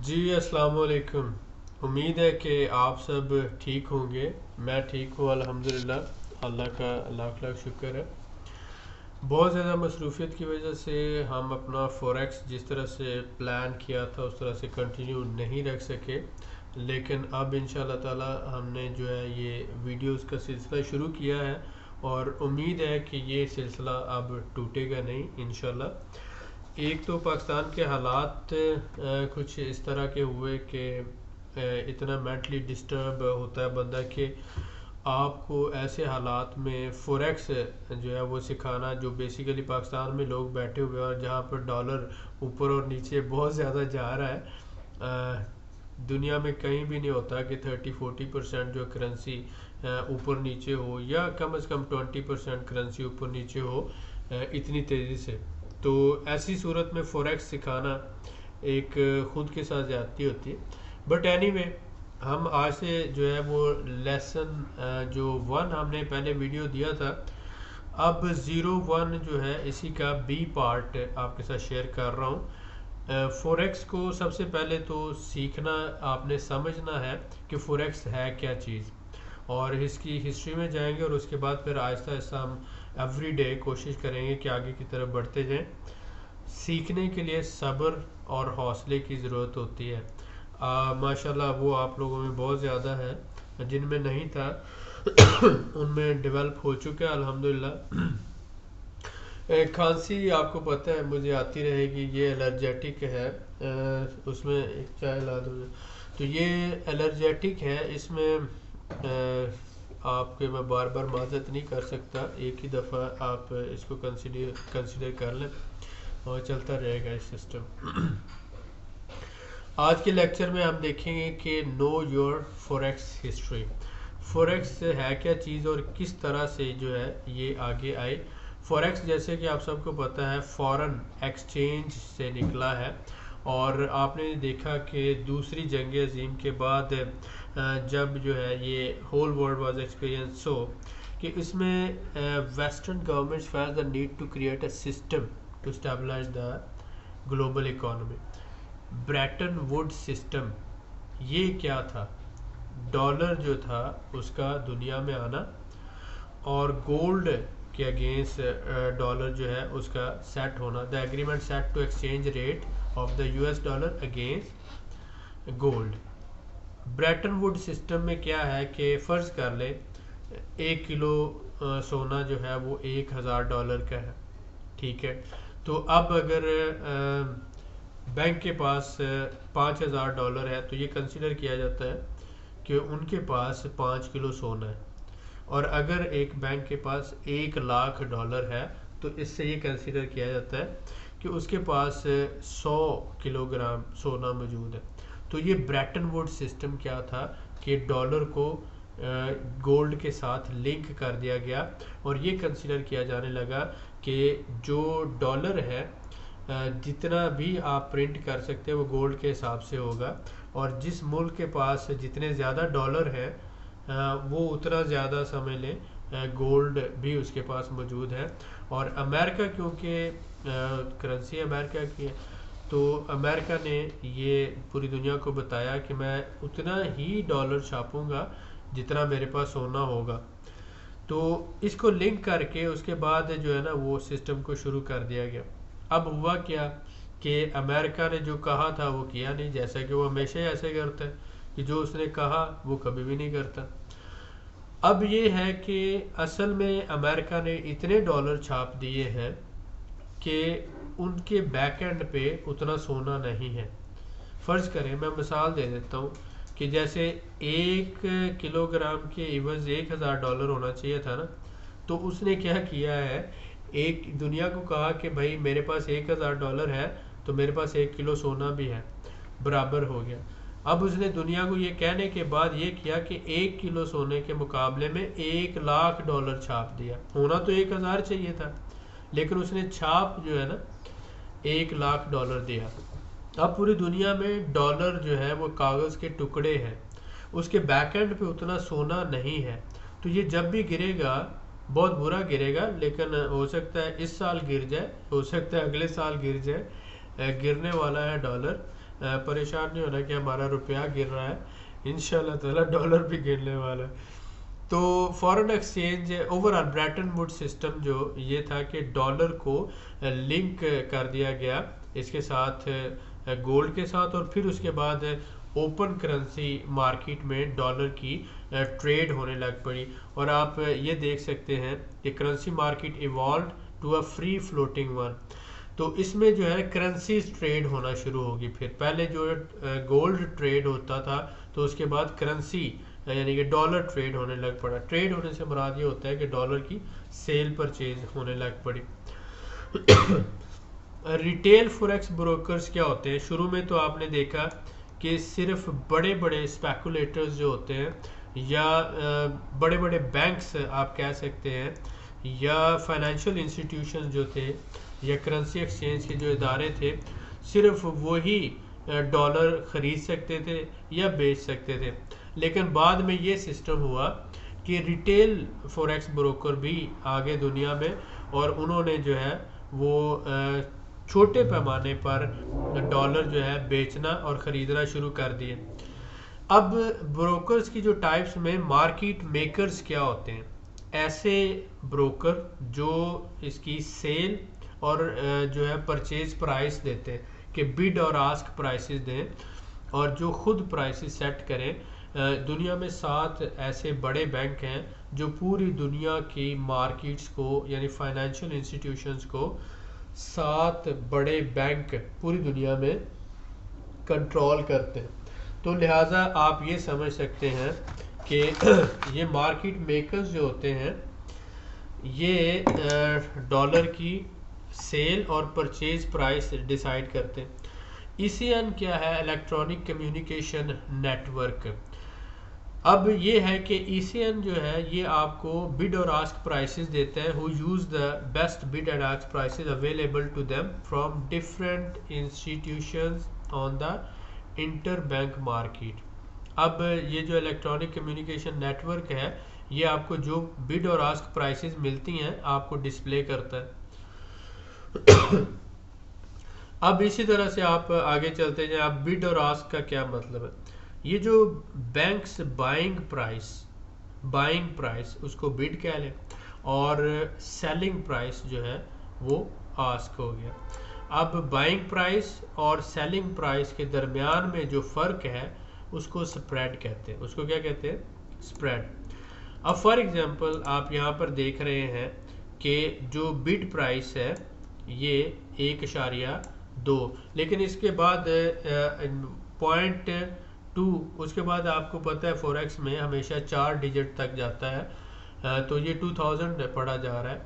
جی السلام علیکم۔ امید ہے کہ آپ سب ٹھیک ہوں گے۔ میں ٹھیک ہوں الحمدللہ، اللہ کا لاکھ لاکھ شکر ہے۔ بہت زیادہ مصروفیت کی وجہ سے ہم اپنا فوریکس جس طرح سے پلان کیا تھا اس طرح سے کنٹینیو نہیں رکھ سکے، لیکن اب انشاءاللہ تعالی ہم نے جو ہے یہ ویڈیوز کا سلسلہ شروع کیا ہے اور امید ہے کہ یہ سلسلہ اب ٹوٹے گا نہیں انشاءاللہ۔ ایک تو پاکستان کے حالات کچھ اس طرح کے ہوئے کہ اتنا مینٹلی ڈسٹرب ہوتا ہے بندہ کہ آپ کو ایسے حالات میں فوریکس جو ہے وہ سکھانا، جو بیسیکلی پاکستان میں لوگ بیٹھے ہوئے اور جہاں پر ڈالر اوپر اور نیچے بہت زیادہ جا رہا ہے، دنیا میں کہیں بھی نہیں ہوتا کہ 30-40% جو کرنسی اوپر نیچے ہو، یا کم از کم 20% کرنسی اوپر نیچے ہو اتنی تیزی سے۔ تو ایسی صورت میں فوریکس سکھانا ایک خود کے ساتھ زیادتی ہوتی ہے، بٹ اینی وے ہم آج سے جو ہے وہ لیسن جو 1 ہم نے پہلے ویڈیو دیا تھا، اب 01 جو ہے اسی کا بی پارٹ آپ کے ساتھ شیئر کر رہا ہوں۔ فوریکس کو سب سے پہلے تو سیکھنا، آپ نے سمجھنا ہے کہ فوریکس ہے کیا چیز، اور اس کی ہسٹری میں جائیں گے اور اس کے بعد پھر آہستہ آہستہ ہم ایوری ڈے کوشش کریں گے کہ آگے کی طرف بڑھتے جائیں۔ سیکھنے کے لیے صبر اور حوصلے کی ضرورت ہوتی ہے، ماشاءاللہ وہ آپ لوگوں میں بہت زیادہ ہے، جن میں نہیں تھا ان میں ڈیولپ ہو چکا ہے الحمدللہ۔ کھانسی آپ کو پتہ ہے مجھے آتی رہے گی، یہ الرجیٹک ہے، اس میں ایک چائے لا دو۔ تو یہ الرجیٹک ہے، اس میں آپ کے میں بار بار معذرت نہیں کر سکتا، ایک ہی دفعہ آپ اس کو کنسیڈر کر لیں اور چلتا رہے گا اس سسٹم۔ آج کے لیکچر میں ہم دیکھیں گے کہ know your forex history, forex ہے کیا چیز اور کس طرح سے جو ہے یہ آگے آئے۔ فوریکس جیسے کہ آپ سب کو پتہ ہے فورن ایکسچینج سے نکلا ہے، اور آپ نے دیکھا کہ دوسری جنگ عظیم کے بعد جب جو ہے یہ whole world was experience so کہ اس میں western governments feel the need to create a system to stabilise the global economy. Bretton Wood system یہ کیا تھا؟ ڈالر جو تھا اس کا دنیا میں آنا اور گولڈ کے اگینسٹ ڈالر جو ہے اس کا سیٹ ہونا، the agreement set to exchange rate of the US dollar against gold. Bretton Wood system میں کیا ہے کہ فرض کر لیں 1 کلو سونا جو ہے وہ $1000 کا ہے، ٹھیک ہے؟ تو اب اگر بینک کے پاس $5000 ہے تو یہ کنسیڈر کیا جاتا ہے کہ ان کے پاس 5 کلو سونا ہے، اور اگر ایک بینک کے پاس $1,00,000 ہے تو اس سے یہ کنسیڈر کیا جاتا ہے کہ اس کے پاس 100 کلو گرام سونا موجود ہے۔ تو یہ بریٹن ووڈ سسٹم کیا تھا کہ ڈالر کو گولڈ کے ساتھ لنک کر دیا گیا، اور یہ کنسیڈر کیا جانے لگا کہ جو ڈالر ہے جتنا بھی آپ پرنٹ کر سکتے ہیں وہ گولڈ کے حساب سے ہوگا، اور جس ملک کے پاس جتنے زیادہ ڈالر ہیں وہ اتنا زیادہ سمجھ لیں گولڈ بھی اس کے پاس موجود ہے۔ اور امریکہ کیونکہ کرنسی امریکہ کی ہے، تو امریکہ نے یہ پوری دنیا کو بتایا کہ میں اتنا ہی ڈالر چھاپوں گا جتنا میرے پاس سونا ہوگا۔ تو اس کو لنک کر کے اس کے بعد جو ہے نا وہ سسٹم کو شروع کر دیا گیا۔ اب ہوا کیا کہ امریکہ نے جو کہا تھا وہ کیا نہیں، جیسا کہ وہ ہمیشہ ایسے کرتا ہے کہ جو اس نے کہا وہ کبھی بھی نہیں کرتا۔ اب یہ ہے کہ اصل میں امریکہ نے اتنے ڈالر چھاپ دیے ہیں کہ ان کے بیک اینڈ پہ اتنا سونا نہیں ہے۔ فرض کریں، میں مثال دے دیتا ہوں کہ جیسے 1 کلو گرام کے عوض $1000 ہونا چاہیے تھا نا، تو اس نے کیا کیا ہے، ایک دنیا کو کہا کہ بھائی میرے پاس $1000 ہے تو میرے پاس 1 کلو سونا بھی ہے، برابر ہو گیا۔ اب اس نے دنیا کو یہ کہنے کے بعد یہ کیا کہ 1 کلو سونے کے مقابلے میں $1,00,000 چھاپ دیا، ہونا تو 1000 چاہیے تھا، لیکن اس نے چھاپ جو ہے نا $1,00,000 دیا۔ اب پوری دنیا میں ڈالر جو ہے وہ کاغذ کے ٹکڑے ہیں، اس کے بیک اینڈ پہ اتنا سونا نہیں ہے، تو یہ جب بھی گرے گا بہت برا گرے گا، لیکن ہو سکتا ہے اس سال گر جائے، ہو سکتا ہے اگلے سال گر جائے، گرنے والا ہے ڈالر۔ پریشان نہیں ہونا کہ ہمارا روپیہ گر رہا ہے، انشاءاللہ تعالیٰ ڈالر بھی گرنے والا ہے۔ تو foreign exchange overall Britain Wood system جو یہ تھا کہ ڈالر کو لنک کر دیا گیا اس کے ساتھ، گولڈ کے ساتھ، اور پھر اس کے بعد اوپن کرنسی مارکیٹ میں ڈالر کی ٹریڈ ہونے لگ پڑی، اور آپ یہ دیکھ سکتے ہیں کہ currency market evolved to a free floating one. تو اس میں جو ہے کرنسیز ٹریڈ ہونا شروع ہوگی، پھر پہلے جو گولڈ ٹریڈ ہوتا تھا تو اس کے بعد کرنسی یعنی کہ ڈالر ٹریڈ ہونے لگ پڑا۔ ٹریڈ ہونے سے مراد یہ ہوتا ہے کہ ڈالر کی سیل پرچیز ہونے لگ پڑی۔ ریٹیل فوریکس بروکرز کیا ہوتے ہیں؟ شروع میں تو آپ نے دیکھا کہ صرف بڑے بڑے اسپیکولیٹرز جو ہوتے ہیں یا بڑے بڑے بینکس آپ کہہ سکتے ہیں یا فائنینشیل انسٹیٹیوشن جو تھے یا کرنسی ایکسچینج کے جو ادارے تھے، صرف وہی ڈالر خرید سکتے تھے یا بیچ سکتے تھے۔ لیکن بعد میں یہ سسٹم ہوا کہ ریٹیل فوریکس بروکر بھی آگے دنیا میں، اور انہوں نے جو ہے وہ چھوٹے پیمانے پر ڈالر جو ہے بیچنا اور خریدنا شروع کر دیے۔ اب بروکرز کی جو ٹائپس میں مارکیٹ میکرز کیا ہوتے ہیں؟ ایسے بروکر جو اس کی سیل اور جو ہے پرچیز پرائس دیتے ہیں کہ بڈ اور آسک پرائسز دیں، اور جو خود پرائسز سیٹ کریں۔ دنیا میں 7 ایسے بڑے بینک ہیں جو پوری دنیا کی مارکیٹس کو یعنی فائنینشیل انسٹیٹیوشنز کو 7 بڑے بینک پوری دنیا میں کنٹرول کرتے ہیں۔ تو لہٰذا آپ یہ سمجھ سکتے ہیں کہ یہ مارکیٹ میکرز جو ہوتے ہیں یہ ڈالر کی سیل اور پرچیز پرائس ڈیسائیڈ کرتے ہیں۔ ECN کیا ہے؟ Electronic communication network. اب یہ ہے کہ ECN جو ہے یہ آپ کو بڈ اور آسک پرائسز دیتا ہے، who use the best bid and ask prices available to them from different institutions on the interbank market۔ اب یہ جو الیکٹرانک کمیونیکیشن نیٹ ورک ہے یہ آپ کو جو بڈ اور آسک پرائسز ملتی ہیں آپ کو ڈسپلے کرتا ہے۔ اب اسی طرح سے آپ آگے چلتے ہیں، اب بڈ اور آسک کا کیا مطلب ہے؟ یہ جو بینکس بائنگ پرائس اس کو بڈ کہہ لیں، اور سیلنگ پرائس جو ہے وہ آسک ہو گیا۔ اب بائنگ پرائس اور سیلنگ پرائس کے درمیان میں جو فرق ہے اس کو سپریڈ کہتے ہیں۔ اس کو کیا کہتے ہیں؟ سپریڈ۔ اب فار ایگزامپل آپ یہاں پر دیکھ رہے ہیں کہ جو بڈ پرائس ہے یہ 1.2، لیکن اس کے بعد 0.2، اس کے بعد آپ کو پتہ ہے فوریکس میں ہمیشہ 4 ڈیجٹ تک جاتا ہے، تو یہ 2000 پڑھا جا رہا ہے،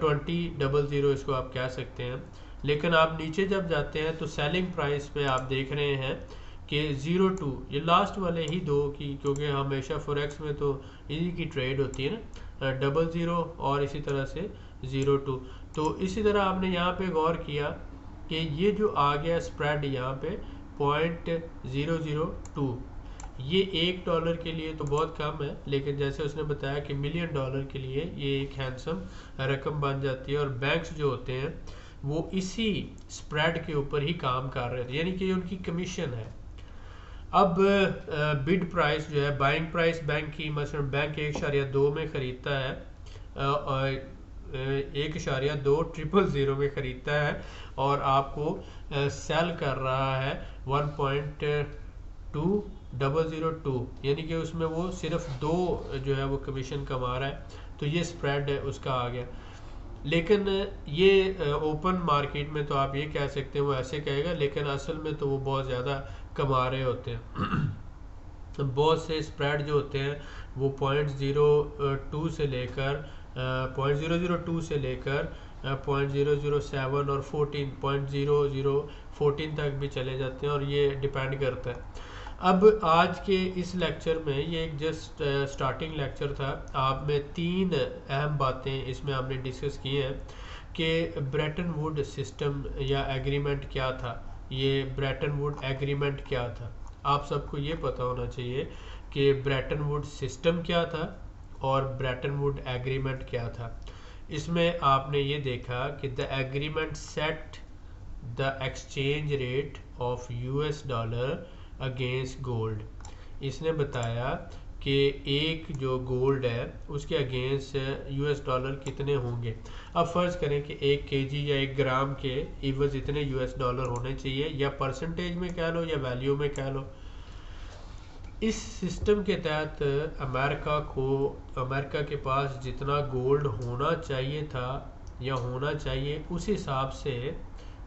2000 اس کو آپ کہہ سکتے ہیں۔ لیکن آپ نیچے جب جاتے ہیں تو سیلنگ پرائس میں آپ دیکھ رہے ہیں کہ 02، یہ لاسٹ والے ہی 2 کی، کیونکہ ہمیشہ فوریکس میں تو انہی کی ٹریڈ ہوتی ہے نا، 00 اور اسی طرح سے 02۔ تو اسی طرح آپ نے یہاں پہ غور کیا کہ یہ جو آ گیا سپریڈ یہاں پہ 0.002، یہ $1 کے لیے تو بہت کم ہے، لیکن جیسے اس نے بتایا کہ $1 ملین کے لیے یہ ایک ہینڈسم رقم بن جاتی ہے، اور بینکس جو ہوتے ہیں وہ اسی سپریڈ کے اوپر ہی کام کر رہے تھے، یعنی کہ ان کی کمیشن ہے۔ اب بڈ پرائس جو ہے بائنگ پرائس بینک کی، مثلا بینک 1.2 میں خریدتا ہے، 1.200 میں خریدتا ہے، اور آپ کو سیل کر رہا ہے 1.2002، یعنی کہ اس میں وہ صرف 2 جو ہے وہ کمیشن کما رہا ہے، تو یہ سپریڈ ہے اس کا آ گیا۔ لیکن یہ اوپن مارکیٹ میں تو آپ یہ کہہ سکتے ہیں وہ ایسے کہے گا، لیکن اصل میں تو وہ بہت زیادہ کما رہے ہوتے ہیں۔ بہت سے سپریڈ جو ہوتے ہیں وہ 0.02 سے لے کر 0.002 سے لے کر 0.007 اور 0.0014 تک بھی چلے جاتے ہیں، اور یہ ڈیپینڈ کرتا ہے۔ اب آج کے اس لیکچر میں یہ ایک جسٹ سٹارٹنگ لیکچر تھا، آپ میں 3 اہم باتیں اس میں ہم نے ڈسکس کی ہیں کہ بریٹن ووڈ سسٹم یا ایگریمنٹ کیا تھا، یہ بریٹن ووڈ ایگریمنٹ کیا تھا۔ آپ سب کو یہ پتہ ہونا چاہیے کہ بریٹن ووڈ سسٹم کیا تھا اور بریٹن ووڈ ایگریمنٹ کیا تھا۔ اس میں آپ نے یہ دیکھا کہ the agreement set the exchange rate of US dollar against gold. اس نے بتایا کہ ایک جو گولڈ ہے اس کے اگینسٹ US ڈالر کتنے ہوں گے. اب فرض کریں کہ 1 kg یا 1 گرام کے عوض اتنے US ڈالر ہونے چاہیے, یا پرسنٹیج میں کہہ لو یا ویلیو میں کہہ لو. اس سسٹم کے تحت امریکہ کے پاس جتنا گولڈ ہونا چاہیے تھا یا ہونا چاہیے اس حساب سے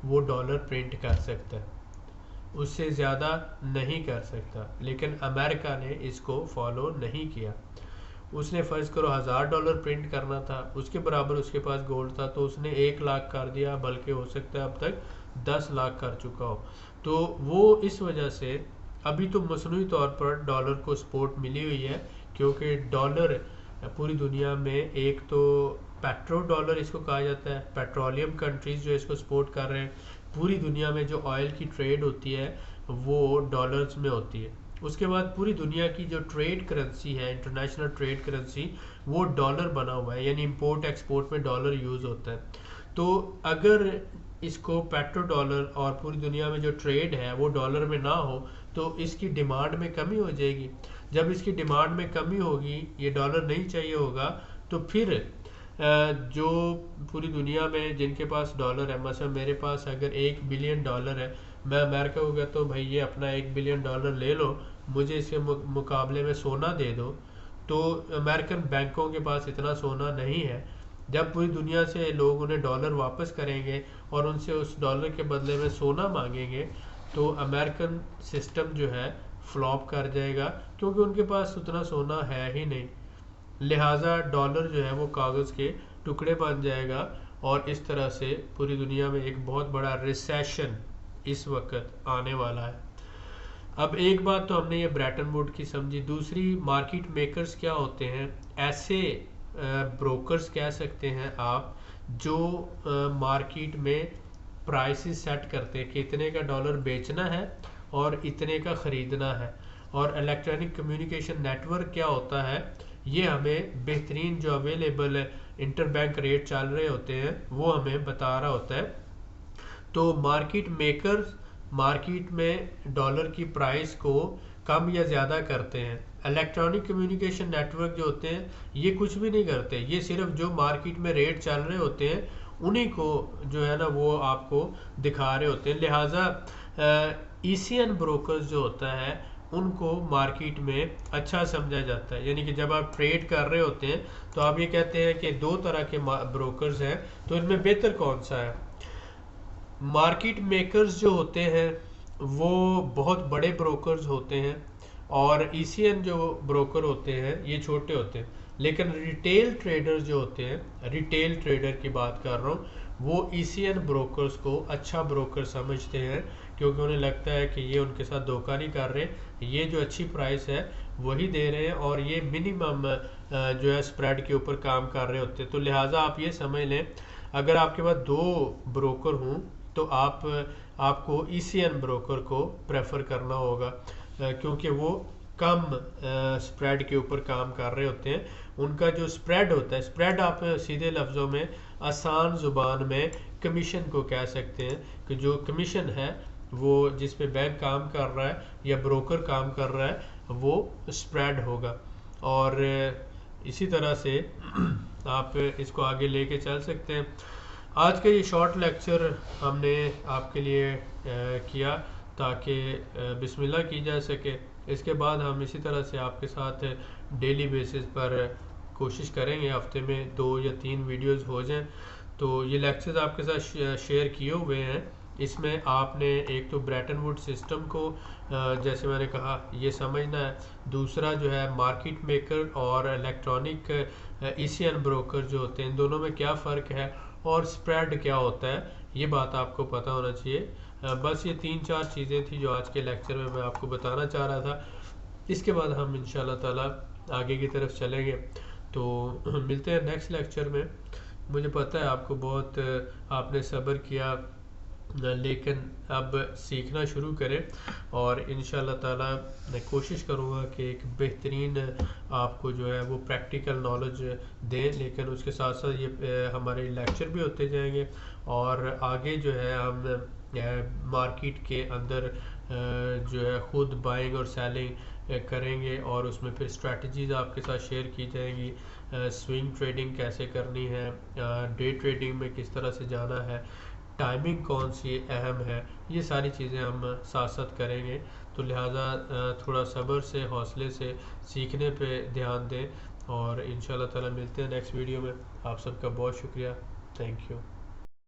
وہ ڈالر پرنٹ کر سکتا ہے, اس سے زیادہ نہیں کر سکتا. لیکن امریکہ نے اس کو فالو نہیں کیا. اس نے فرض کرو $1000 پرنٹ کرنا تھا, اس کے برابر اس کے پاس گولڈ تھا, تو اس نے 1 لاکھ کر دیا, بلکہ ہو سکتا ہے اب تک 10 لاکھ کر چکا ہو. تو وہ اس وجہ سے ابھی تو مصنوعی طور پر ڈالر کو سپورٹ ملی ہوئی ہے, کیونکہ ڈالر پوری دنیا میں, ایک تو پیٹرو ڈالر اس کو کہا جاتا ہے, پیٹرولیم کنٹریز جو اس کو سپورٹ کر رہے ہیں. پوری دنیا میں جو آئل کی ٹریڈ ہوتی ہے وہ ڈالرز میں ہوتی ہے. اس کے بعد پوری دنیا کی جو ٹریڈ کرنسی ہے, انٹرنیشنل ٹریڈ کرنسی, وہ ڈالر بنا ہوا ہے, یعنی امپورٹ ایکسپورٹ میں ڈالر یوز ہوتا ہے. تو اگر اس کو پیٹرو ڈالر اور پوری دنیا میں جو ٹریڈ ہے وہ ڈالر میں نہ ہو تو اس کی ڈیمانڈ میں کمی ہو جائے گی. جب اس کی ڈیمانڈ میں کمی ہوگی, یہ ڈالر نہیں چاہیے ہوگا, تو پھر جو پوری دنیا میں جن کے پاس ڈالر ہے, مثلا میرے پاس اگر $1 بلین ہے, میں امریکہ کو کہتا ہوں بھائی یہ اپنا $1 بلین لے لو, مجھے اس کے مقابلے میں سونا دے دو, تو امریکن بینکوں کے پاس اتنا سونا نہیں ہے. جب پوری دنیا سے لوگ انہیں ڈالر واپس کریں گے اور ان سے اس ڈالر کے بدلے میں سونا مانگیں گے, تو امریکن سسٹم جو ہے فلاپ کر جائے گا, کیونکہ ان کے پاس اتنا سونا ہے ہی نہیں. لہٰذا ڈالر جو ہے وہ کاغذ کے ٹکڑے بن جائے گا, اور اس طرح سے پوری دنیا میں ایک بہت بڑا ریسیشن اس وقت آنے والا ہے. اب ایک بات تو ہم نے یہ بریٹن ووڈ کی سمجھی. دوسری, مارکیٹ میکرز کیا ہوتے ہیں؟ ایسے بروکرز کہہ سکتے ہیں آپ جو مارکیٹ میں پرائسز سیٹ کرتے ہیں کہ اتنے کا ڈالر بیچنا ہے اور اتنے کا خریدنا ہے. اور الیکٹرانک کمیونیکیشن نیٹ ورک کیا ہوتا ہے؟ یہ ہمیں بہترین جو اویلیبل انٹر بینک ریٹ چل رہے ہوتے ہیں وہ ہمیں بتا رہا ہوتا ہے. تو مارکیٹ میکر مارکیٹ میں ڈالر کی پرائس کو کم یا زیادہ کرتے ہیں. الیکٹرانک کمیونیکیشن نیٹ ورک جو ہوتے ہیں یہ کچھ بھی نہیں کرتے, یہ صرف جو مارکیٹ میں ریٹ چل رہے ہوتے ہیں انہی کو جو ہے نا وہ آپ کو دکھا رہے ہوتے ہیں. لہٰذا ECN بروکرز جو ہوتا ہے ان کو مارکیٹ میں اچھا سمجھا جاتا ہے. یعنی کہ جب آپ ٹریڈ کر رہے ہوتے ہیں تو آپ یہ کہتے ہیں کہ 2 طرح کے بروکرز ہیں, تو ان میں بہتر کون سا ہے؟ مارکیٹ میکرز جو ہوتے ہیں وہ بہت بڑے بروکرز ہوتے ہیں, اور ECN جو بروکر ہوتے ہیں یہ چھوٹے ہوتے ہیں. لیکن ریٹیل ٹریڈر جو ہوتے ہیں, ریٹیل ٹریڈر کی بات کر رہا ہوں, وہ ECN بروکرز کو اچھا بروکر سمجھتے ہیں, کیونکہ انہیں لگتا ہے کہ یہ ان کے ساتھ دھوکہ نہیں کر رہے, یہ جو اچھی پرائس ہے وہی دے رہے ہیں, اور یہ منیمم جو ہے سپریڈ کے اوپر کام کر رہے ہوتے ہیں. تو لہٰذا آپ یہ سمجھ لیں اگر آپ کے پاس 2 بروکر ہوں تو آپ کو ECN بروکر کو پریفر کرنا ہوگا, کیونکہ وہ کم سپریڈ کے اوپر کام کر رہے ہوتے ہیں. ان کا جو سپریڈ ہوتا ہے, سپریڈ آپ سیدھے لفظوں میں آسان زبان میں کمیشن کو کہہ سکتے ہیں, کہ جو کمیشن ہے وہ جس پہ بینک کام کر رہا ہے یا بروکر کام کر رہا ہے وہ سپریڈ ہوگا. اور اسی طرح سے آپ اس کو آگے لے کے چل سکتے ہیں. آج کا یہ شارٹ لیکچر ہم نے آپ کے لیے کیا تاکہ بسم اللہ کی جا سکے. اس کے بعد ہم اسی طرح سے آپ کے ساتھ ڈیلی بیسس پر کوشش کریں گے ہفتے میں 2 یا 3 ویڈیوز ہو جائیں. تو یہ لیکچرز آپ کے ساتھ شیئر کیے ہوئے ہیں. اس میں آپ نے ایک تو بریٹن ووڈ سسٹم کو جیسے میں نے کہا یہ سمجھنا ہے. دوسرا جو ہے مارکیٹ میکر اور الیکٹرانک ECN بروکر جو ہوتے ہیں ان دونوں میں کیا فرق ہے, اور سپریڈ کیا ہوتا ہے, یہ بات آپ کو پتہ ہونا چاہیے. بس یہ 3-4 چیزیں تھیں جو آج کے لیکچر میں آپ کو بتانا چاہ رہا تھا. اس کے بعد ہم انشاءاللہ تعالی آگے کی طرف چلیں گے. تو ملتے ہیں نیکسٹ لیکچر میں. مجھے پتہ ہے آپ کو بہت آپ نے صبر کیا, لیکن اب سیکھنا شروع کریں, اور انشاءاللہ تعالی میں کوشش کروں گا کہ ایک بہترین آپ کو جو ہے وہ پریکٹیکل نالج دیں. لیکن اس کے ساتھ ساتھ یہ ہمارے لیکچر بھی ہوتے جائیں گے, اور آگے جو ہے ہم مارکیٹ کے اندر جو ہے خود بائنگ اور سیلنگ کریں گے، اور اس میں پھر اسٹریٹجیز آپ کے ساتھ شیئر کی جائیں گی، سوئنگ ٹریڈنگ کیسے کرنی ہے، ڈے ٹریڈنگ میں کس طرح سے جانا ہے، ٹائمنگ کون سی اہم ہے، یہ ساری چیزیں ہم ساتھ ساتھ کریں گے۔ تو لہٰذا تھوڑا صبر سے، حوصلے سے سیکھنے پہ دھیان دیں، اور انشاءاللہ تعالیٰ ملتے ہیں نیکسٹ ویڈیو میں۔ آپ سب کا بہت شکریہ، تھینک یو۔